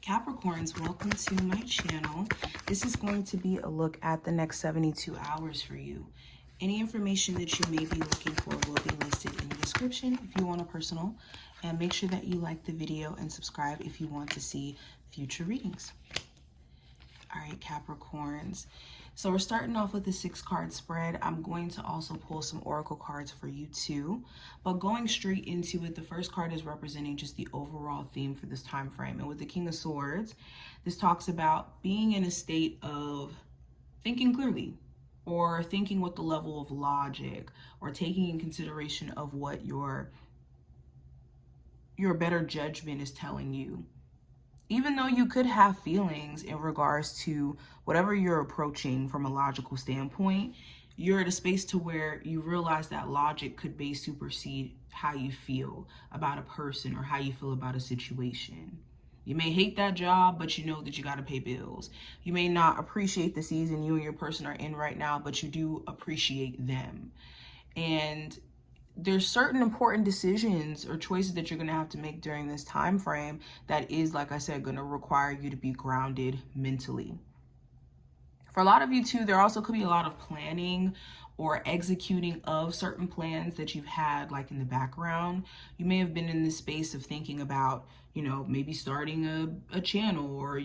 Capricorns, welcome to my channel. This is going to be a look at the next 72 hours for you. Any information that you may be looking for will be listed in the description if you want a personal. And make sure that you like the video and subscribe if you want to see future readings. All right, Capricorns. So we're starting off with the 6-card spread. I'm going to also pull some oracle cards for you too. But going straight into it, the first card is representing just the overall theme for this time frame. And with the King of Swords, this talks about being in a state of thinking clearly, or thinking with the level of logic, or taking in consideration of what your better judgment is telling you. Even though you could have feelings in regards to whatever you're approaching from a logical standpoint, you're at a space to where you realize that logic could supersede how you feel about a person or how you feel about a situation. You may hate that job, but you know that you got to pay bills. You may not appreciate the season you and your person are in right now, but you do appreciate them. And there's certain important decisions or choices that you're going to have to make during this time frame that is, like I said, going to require you to be grounded mentally. For a lot of you too, there also could be a lot of planning or executing of certain plans that you've had like in the background. You may have been in this space of thinking about, you know, maybe starting a channel or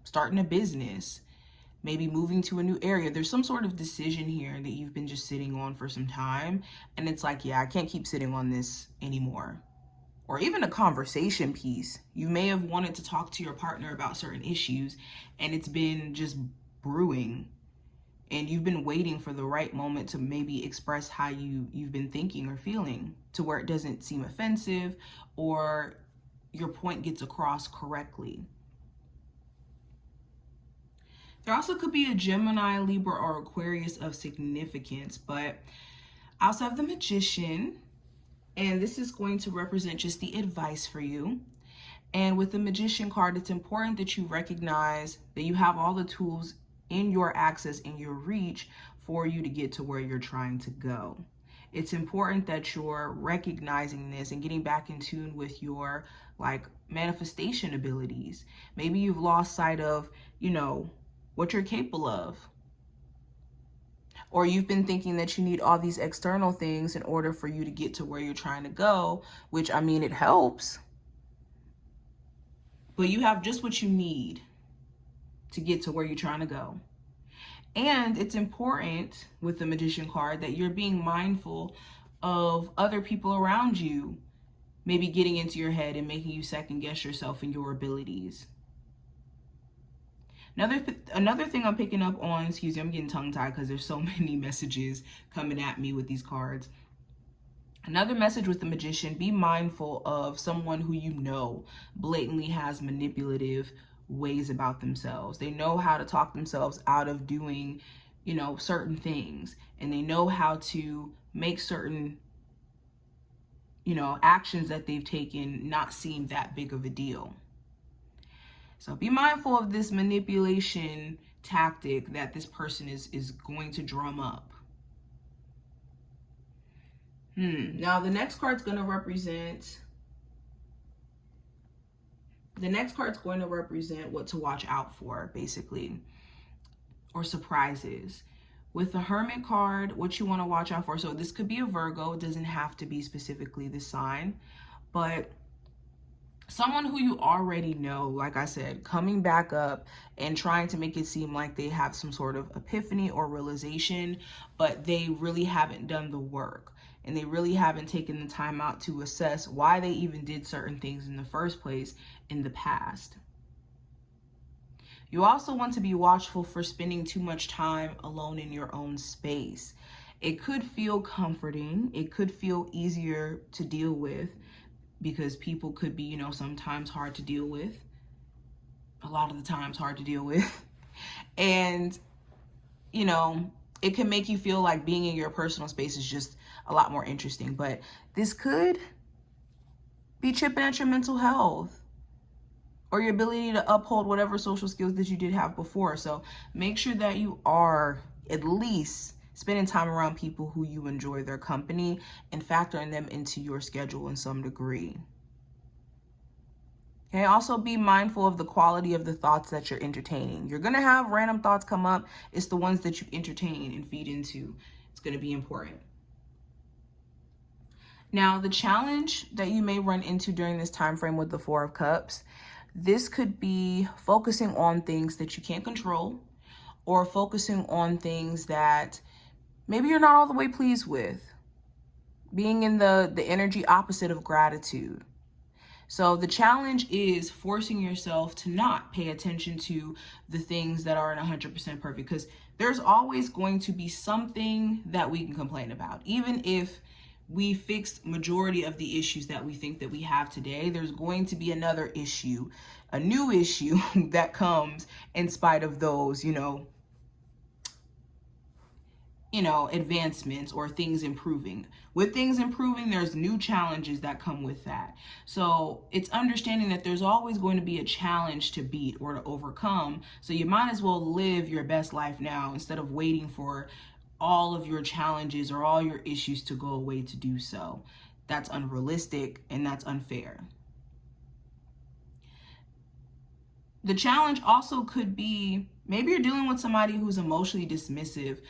starting a business. Maybe moving to a new area. There's some sort of decision here that you've been just sitting on for some time. And it's like, yeah, I can't keep sitting on this anymore. Or even a conversation piece. You may have wanted to talk to your partner about certain issues and it's been just brewing. And you've been waiting for the right moment to maybe express how you've been thinking or feeling, to where it doesn't seem offensive or your point gets across correctly. There also could be a Gemini, Libra, or Aquarius of significance, but I also have the Magician, and this is going to represent just the advice for you. And with the Magician card, it's important that you recognize that you have all the tools in your access, in your reach, for you to get to where you're trying to go. It's important that you're recognizing this and getting back in tune with your manifestation abilities. Maybe you've lost sight of, what you're capable of. Or you've been thinking that you need all these external things in order for you to get to where you're trying to go, which, I mean, it helps. But you have just what you need to get to where you're trying to go. And it's important with the Magician card that you're being mindful of other people around you, maybe getting into your head and making you second guess yourself and your abilities. Another thing I'm picking up on, excuse me, I'm getting tongue-tied because there's so many messages coming at me with these cards. Another message with the Magician, be mindful of someone who you know blatantly has manipulative ways about themselves. They know how to talk themselves out of doing, certain things. And they know how to make certain, actions that they've taken not seem that big of a deal. So be mindful of this manipulation tactic that this person is going to drum up. Now the next card's going to represent what to watch out for, basically, or surprises. With the Hermit card, what you want to watch out for. So this could be a Virgo. It doesn't have to be specifically the sign, but someone who you already know, like I said, coming back up and trying to make it seem like they have some sort of epiphany or realization, but they really haven't done the work and they really haven't taken the time out to assess why they even did certain things in the first place in the past. You also want to be watchful for spending too much time alone in your own space. It could feel comforting. It could feel easier to deal with, because people could be, sometimes hard to deal with. A lot of the times hard to deal with. And, it can make you feel like being in your personal space is just a lot more interesting. But this could be chipping at your mental health or your ability to uphold whatever social skills that you did have before. So make sure that you are at least spending time around people who you enjoy their company and factoring them into your schedule in some degree. Okay, also be mindful of the quality of the thoughts that you're entertaining. You're going to have random thoughts come up. It's the ones that you entertain and feed into. It's going to be important. Now, the challenge that you may run into during this time frame with the Four of Cups, this could be focusing on things that you can't control, or focusing on things that maybe you're not all the way pleased with. Being in the energy opposite of gratitude. So the challenge is forcing yourself to not pay attention to the things that aren't 100% perfect, because there's always going to be something that we can complain about. Even if we fixed majority of the issues that we think that we have today, there's going to be another issue, a new issue that comes in spite of those, advancements or things improving. With things improving, there's new challenges that come with that. So it's understanding that there's always going to be a challenge to beat or to overcome. So you might as well live your best life now instead of waiting for all of your challenges or all your issues to go away to do so. That's unrealistic and that's unfair. The challenge also could be, maybe you're dealing with somebody who's emotionally dismissive.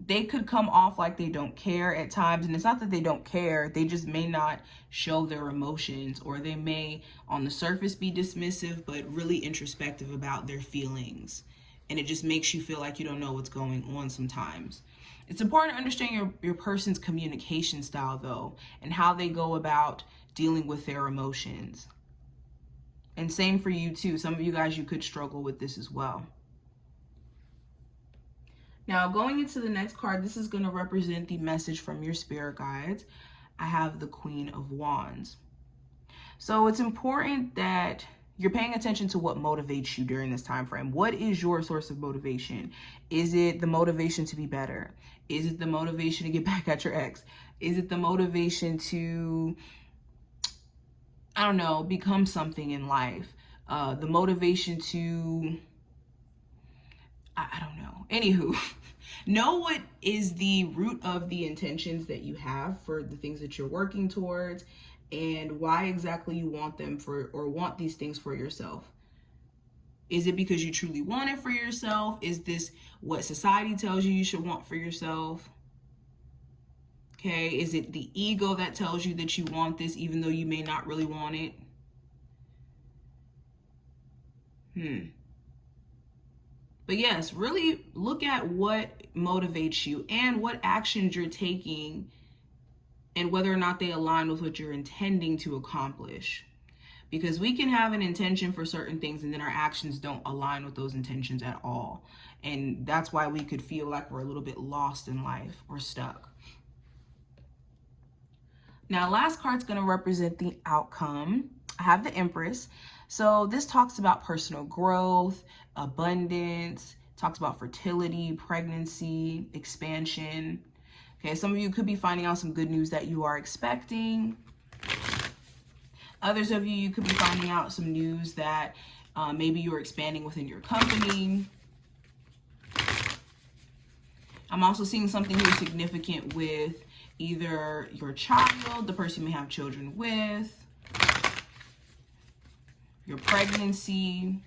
They could come off like they don't care at times, and it's not that they don't care, they just may not show their emotions, or they may on the surface be dismissive but really introspective about their feelings, and it just makes you feel like you don't know what's going on sometimes. It's important to understand your person's communication style though, and how they go about dealing with their emotions. And same for you too. Some of you guys, you could struggle with this as well. Now, going into the next card, this is going to represent the message from your spirit guides. I have the Queen of Wands. So it's important that you're paying attention to what motivates you during this time frame. What is your source of motivation? Is it the motivation to be better? Is it the motivation to get back at your ex? Is it the motivation to, I don't know, become something in life? The motivation to, I don't know. Anywho, know what is the root of the intentions that you have for the things that you're working towards, and why exactly you want them for, or want these things for yourself. Is it because you truly want it for yourself? Is this what society tells you should want for yourself? Okay, is it the ego that tells you that you want this even though you may not really want it? But yes, really look at what motivates you and what actions you're taking, and whether or not they align with what you're intending to accomplish. Because we can have an intention for certain things and then our actions don't align with those intentions at all. And that's why we could feel like we're a little bit lost in life or stuck. Now, last card's going to represent the outcome. I have the Empress. So this talks about personal growth, abundance, talks about fertility, pregnancy, expansion. Okay, some of you could be finding out some good news that you are expecting. Others of you, you could be finding out some news that maybe you're expanding within your company. I'm also seeing something here significant with either your child, the person you may have children with, your pregnancy.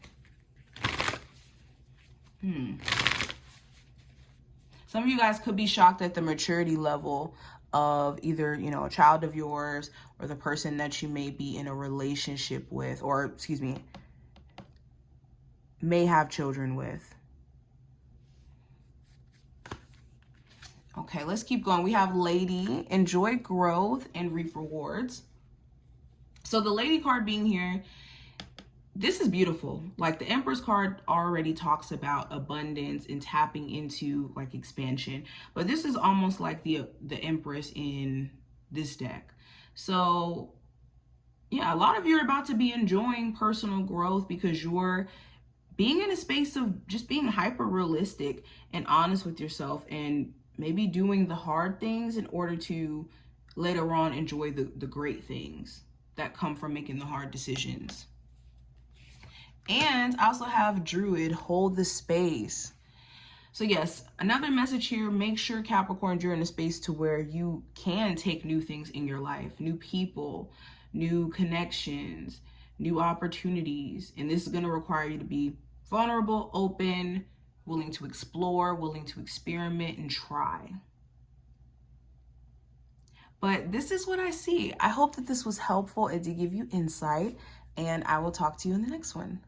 Some of you guys could be shocked at the maturity level of either, a child of yours or the person that you may be in a relationship with, or may have children with. Okay, let's keep going. We have Lady, enjoy growth and reap rewards. So the Lady card being here, this is beautiful. Like the Empress card already talks about abundance and tapping into like expansion, but this is almost like the Empress in this deck. So yeah, a lot of you are about to be enjoying personal growth because you're being in a space of just being hyper realistic and honest with yourself, and maybe doing the hard things in order to later on enjoy the great things that come from making the hard decisions. And I also have Druid, hold the space. So yes, another message here, make sure Capricorn, you're in a space to where you can take new things in your life, new people, new connections, new opportunities. And this is going to require you to be vulnerable, open, willing to explore, willing to experiment and try. But this is what I see. I hope that this was helpful and to give you insight, and I will talk to you in the next one.